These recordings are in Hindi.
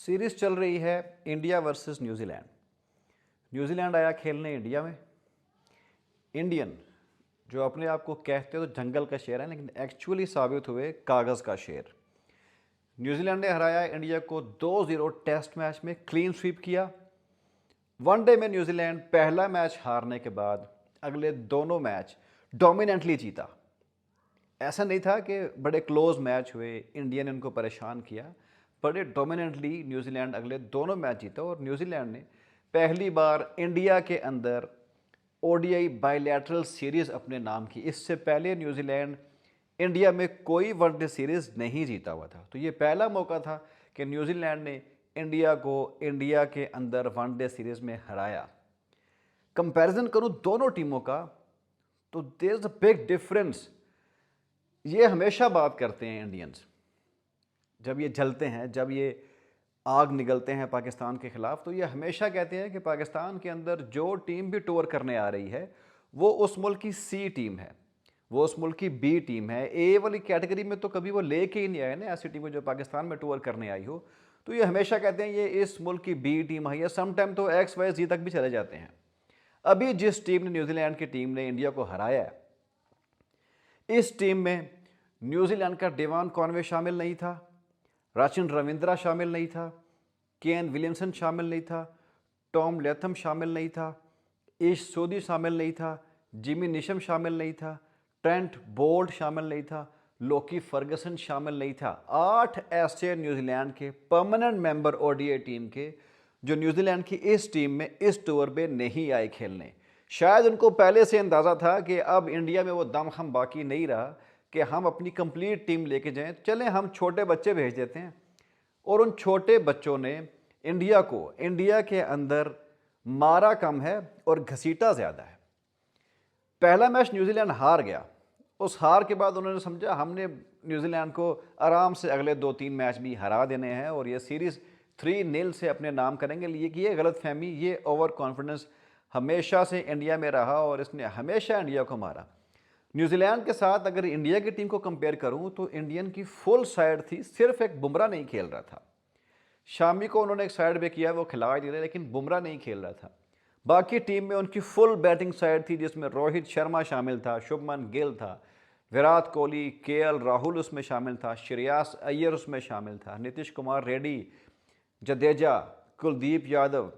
सीरीज चल रही है इंडिया वर्सेस न्यूजीलैंड। न्यूजीलैंड आया खेलने इंडिया में। इंडियन जो अपने आप को कहते हो तो जंगल का शेर है, लेकिन एक्चुअली साबित हुए कागज़ का शेर। न्यूजीलैंड ने हराया इंडिया को 2-0 टेस्ट मैच में, क्लीन स्वीप किया। वनडे में न्यूजीलैंड पहला मैच हारने के बाद अगले दोनों मैच डोमिनेंटली जीता। ऐसा नहीं था कि बड़े क्लोज मैच हुए, इंडिया ने उनको परेशान किया। बड़े डोमिनेंटली न्यूजीलैंड अगले दोनों मैच जीता और न्यूजीलैंड ने पहली बार इंडिया के अंदर ओडीआई बायलैटरल सीरीज़ अपने नाम की। इससे पहले न्यूजीलैंड इंडिया में कोई वनडे सीरीज़ नहीं जीता हुआ था, तो ये पहला मौका था कि न्यूजीलैंड ने इंडिया को इंडिया के अंदर वनडे सीरीज़ में हराया। कंपैरिजन करूं दोनों टीमों का तो there is a big difference. ये हमेशा बात करते हैं इंडियंस, जब ये जलते हैं, जब ये आग निगलते हैं पाकिस्तान के ख़िलाफ़, तो ये हमेशा कहते हैं कि पाकिस्तान के अंदर जो टीम भी टूर करने आ रही है वो उस मुल्क की सी टीम है, वो उस मुल्क की बी टीम है। ए वाली कैटेगरी में तो कभी वो लेके ही नहीं आए ना ऐसी टीम जो पाकिस्तान में टूर करने आई हो। तो ये हमेशा कहते हैं ये इस मुल्क की बी टीम है, या समटाइम तो XYZ तक भी चले जाते हैं। अभी जिस टीम ने, न्यूजीलैंड की टीम ने इंडिया को हराया है, इस टीम में न्यूजीलैंड का डेवान कॉनवे शामिल नहीं था, राचिन रविंद्रा शामिल नहीं था, केन विलियमसन शामिल नहीं था, टॉम लेथम शामिल नहीं था, ईश सोदी शामिल नहीं था, जिमी निशम शामिल नहीं था, ट्रेंट बोल्ट शामिल नहीं था, लोकी फर्गसन शामिल नहीं था। 8 ऐसे न्यूजीलैंड के परमानेंट मेंबर ओडीआई टीम के जो न्यूजीलैंड की इस टीम में इस टूर पे नहीं आए खेलने। शायद उनको पहले से अंदाज़ा था कि अब इंडिया में वो दम हम बाकी नहीं रहा कि हम अपनी कंप्लीट टीम लेके जाएं, चलें हम छोटे बच्चे भेज देते हैं। और उन छोटे बच्चों ने इंडिया को इंडिया के अंदर मारा कम है और घसीटा ज़्यादा है। पहला मैच न्यूजीलैंड हार गया, उस हार के बाद उन्होंने समझा हमने न्यूजीलैंड को आराम से अगले 2-3 मैच भी हरा देने हैं और ये सीरीज़ 3-0 से अपने नाम करेंगे। ये गलत फहमी, ये ओवर कॉन्फिडेंस हमेशा से इंडिया में रहा और इसने हमेशा इंडिया को मारा। न्यूजीलैंड के साथ अगर इंडिया की टीम को कंपेयर करूं तो इंडियन की फुल साइड थी, सिर्फ एक बुमराह नहीं खेल रहा था। शामी को उन्होंने एक साइड पे किया, वो खिला ही रहे, लेकिन बुमराह नहीं खेल रहा था। बाकी टीम में उनकी फुल बैटिंग साइड थी, जिसमें रोहित शर्मा शामिल था, शुभमन गिल था, विराट कोहली, केएल राहुल उसमें शामिल था, श्रेयस अय्यर उसमें शामिल था, नीतीश कुमार रेड्डी, जडेजा, कुलदीप यादव,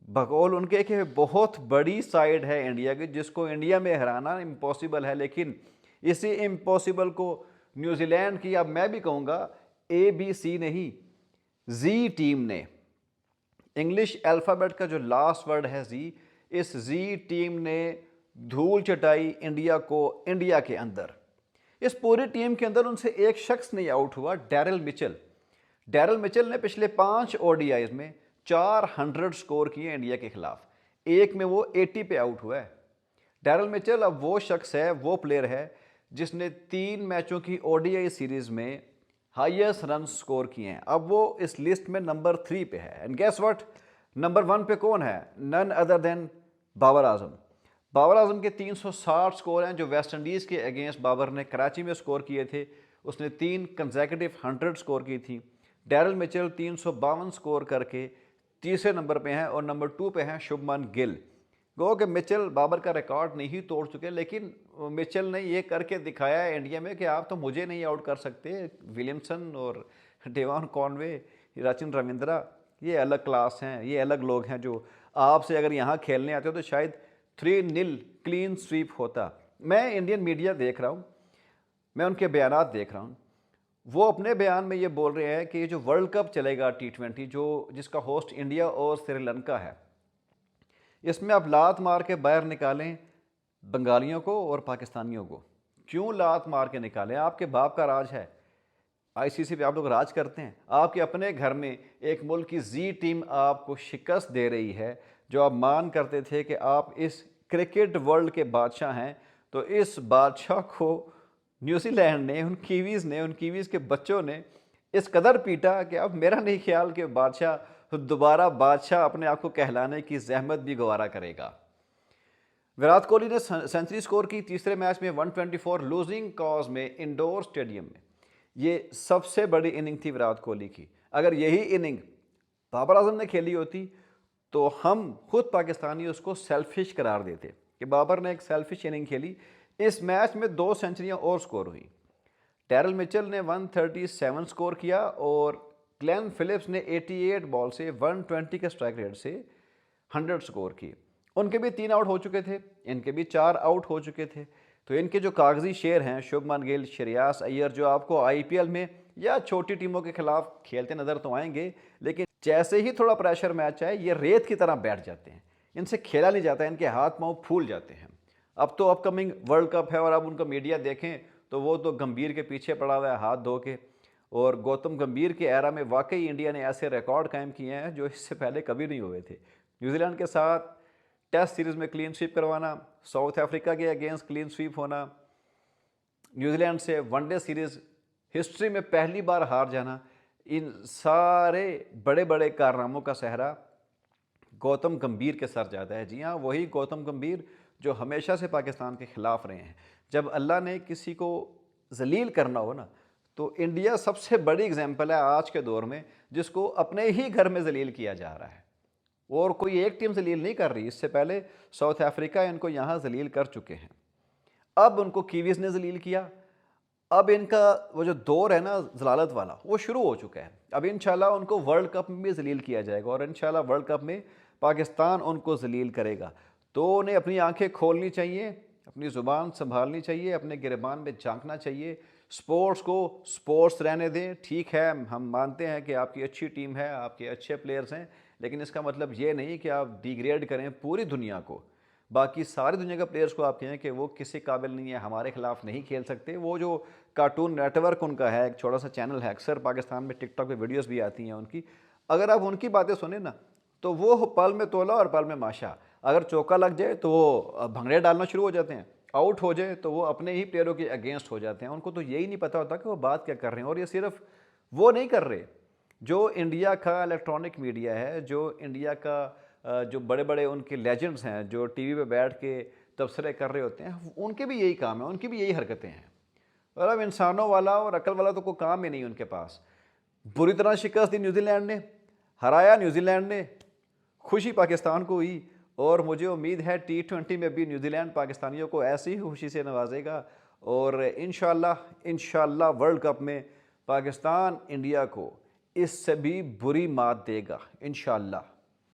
भगोल। उनके एक बहुत बड़ी साइड है इंडिया की, जिसको इंडिया में हराना इम्पॉसिबल है। लेकिन इसी इम्पॉसिबल को न्यूजीलैंड की, अब मैं भी कहूँगा ABC नहीं, जी टीम ने, इंग्लिश अल्फ़ाबेट का जो लास्ट वर्ड है जी, इस जी टीम ने धूल चटाई इंडिया को इंडिया के अंदर। इस पूरी टीम के अंदर उनसे एक शख्स नहीं आउट हुआ, डैरल मिचेल। डैरल मिचेल ने पिछले 5 ODIs में 400 स्कोर किए इंडिया के खिलाफ, एक में वो 80 पे आउट हुआ है। डैरल मिचेल अब वो शख्स है, वो प्लेयर है जिसने 3 मैचों की ODI सीरीज में हाईएस्ट रन स्कोर किए हैं। अब वो इस लिस्ट में नंबर 3 पे है। एंड गेस व्हाट, नंबर 1 पे कौन है? None other than Babar Azam. Babar Azam के 360 स्कोर हैं, जो वेस्ट इंडीज़ के अगेंस्ट बाबर ने कराची में स्कोर किए थे। उसने 3 कंसेक्यूटिव 100 स्कोर की थी। डैरल मिचेल 352 स्कोर करके तीसरे नंबर पे हैं और नंबर 2 पे हैं शुभमन गिल। गो कि मिचेल बाबर का रिकॉर्ड नहीं तोड़ चुके, लेकिन मिचेल ने ये करके दिखाया है इंडिया में कि आप तो मुझे नहीं आउट कर सकते। विलियमसन और डेवान कॉनवे, राचिन रविंद्रा, ये अलग क्लास हैं, ये अलग लोग हैं जो आपसे अगर यहाँ खेलने आते हो तो शायद 3-0 क्लीन स्वीप होता। मैं इंडियन मीडिया देख रहा हूँ, मैं उनके बयानात देख रहा हूँ। वो अपने बयान में ये बोल रहे हैं कि ये जो वर्ल्ड कप चलेगा T20, जो जिसका होस्ट इंडिया और श्रीलंका है, इसमें आप लात मार के बाहर निकालें बंगालियों को और पाकिस्तानियों को। क्यों लात मार के निकालें? आपके बाप का राज है, ICC पे आप लोग राज करते हैं। आपके अपने घर में एक मुल्क की जी टीम आपको शिकस्त दे रही है, जो आप मान करते थे कि आप इस क्रिकेट वर्ल्ड के बादशाह हैं। तो इस बादशाह को न्यूजीलैंड ने, उन कीवीज़ के बच्चों ने इस कदर पीटा कि अब मेरा नहीं ख्याल कि बादशाह दोबारा बादशाह अपने आप को कहलाने की जहमत भी गवारा करेगा। विराट कोहली ने सेंचुरी स्कोर की तीसरे मैच में 124 लूजिंग कॉज में इंडोर स्टेडियम में। ये सबसे बड़ी इनिंग थी विराट कोहली की। अगर यही इनिंग बाबर आजम ने खेली होती तो हम खुद पाकिस्तानी उसको सेल्फिश करार देते कि बाबर ने एक सेल्फिश इनिंग खेली। इस मैच में 2 सेंचुरियां और स्कोर हुई। टेरल मिचेल ने 137 स्कोर किया और ग्लेन फिलिप्स ने 88 बॉल से 120 के स्ट्राइक रेट से 100 स्कोर की। उनके भी 3 आउट हो चुके थे, इनके भी 4 आउट हो चुके थे। तो इनके जो कागजी शेर हैं शुभमन गिल, श्रेयस अय्यर, जो आपको आईपीएल में या छोटी टीमों के खिलाफ खेलते नज़र तो आएंगे, लेकिन जैसे ही थोड़ा प्रेशर मैच आए ये रेत की तरह बैठ जाते हैं, इनसे खेला नहीं जाता, इनके हाथ पाँव फूल जाते हैं। अब तो अपकमिंग वर्ल्ड कप है और अब उनका मीडिया देखें तो वो तो गंभीर के पीछे पड़ा हुआ है हाथ धो के। और गौतम गंभीर के एरा में वाकई इंडिया ने ऐसे रिकॉर्ड कायम किए हैं जो इससे पहले कभी नहीं हुए थे। न्यूजीलैंड के साथ टेस्ट सीरीज़ में क्लीन स्वीप करवाना, साउथ अफ्रीका के अगेंस्ट क्लीन स्वीप होना, न्यूजीलैंड से वनडे सीरीज़ हिस्ट्री में पहली बार हार जाना, इन सारे बड़े बड़े कारनामों का सहरा गौतम गंभीर के सर जाता है। जी हाँ, वही गौतम गंभीर जो हमेशा से पाकिस्तान के ख़िलाफ़ रहे हैं। जब अल्लाह ने किसी को जलील करना हो ना, तो इंडिया सबसे बड़ी एग्जाम्पल है आज के दौर में, जिसको अपने ही घर में जलील किया जा रहा है और कोई एक टीम जलील नहीं कर रही। इससे पहले साउथ अफ्रीका इनको यहाँ जलील कर चुके हैं, अब उनको कीवीज़ ने जलील किया। अब इनका वो जो दौर है ना जलालत वाला, वो शुरू हो चुका है। अब इंशाल्लाह उनको वर्ल्ड कप में भी जलील किया जाएगा और इंशाल्लाह वर्ल्ड कप में पाकिस्तान उनको जलील करेगा। तो उन्हें अपनी आंखें खोलनी चाहिए, अपनी ज़ुबान संभालनी चाहिए, अपने गिरबान में झांकना चाहिए। स्पोर्ट्स को स्पोर्ट्स रहने दें। ठीक है, हम मानते हैं कि आपकी अच्छी टीम है, आपके अच्छे प्लेयर्स हैं, लेकिन इसका मतलब ये नहीं कि आप डिग्रेड करें पूरी दुनिया को, बाकी सारी दुनिया के प्लेयर्स को आप कहें कि वो किसी काबिल नहीं है, हमारे खिलाफ नहीं खेल सकते। वो जो कार्टून नेटवर्क उनका है, एक छोटा सा चैनल है, अक्सर पाकिस्तान में टिकटॉक पे वीडियोस भी आती हैं उनकी, अगर आप उनकी बातें सुने ना तो वो पल में तोला और पल में माशा। अगर चौका लग जाए तो वो भंगड़े डालना शुरू हो जाते हैं, आउट हो जाए तो वो अपने ही प्लेयरों के अगेंस्ट हो जाते हैं। उनको तो यही नहीं पता होता कि वो बात क्या कर रहे हैं। और ये सिर्फ वो नहीं कर रहे, जो इंडिया का इलेक्ट्रॉनिक मीडिया है, जो इंडिया का जो बड़े बड़े उनके लेजेंड्स हैं जो टीवी पे बैठ के तबसरे कर रहे होते हैं, उनके भी यही काम है, उनकी भी यही हरकतें हैं। और अब इंसानों वाला और अकल वाला तो कोई काम ही नहीं उनके पास। बुरी तरह शिकस्त दी न्यूजीलैंड ने, हराया न्यूजीलैंड ने, खुशी पाकिस्तान को हुई और मुझे उम्मीद है T20 में भी न्यूजीलैंड पाकिस्तानियों को ऐसी ही खुशी से नवाजेगा और इंशाल्लाह वर्ल्ड कप में पाकिस्तान इंडिया को इससे भी बुरी मात देगा इंशाल्लाह।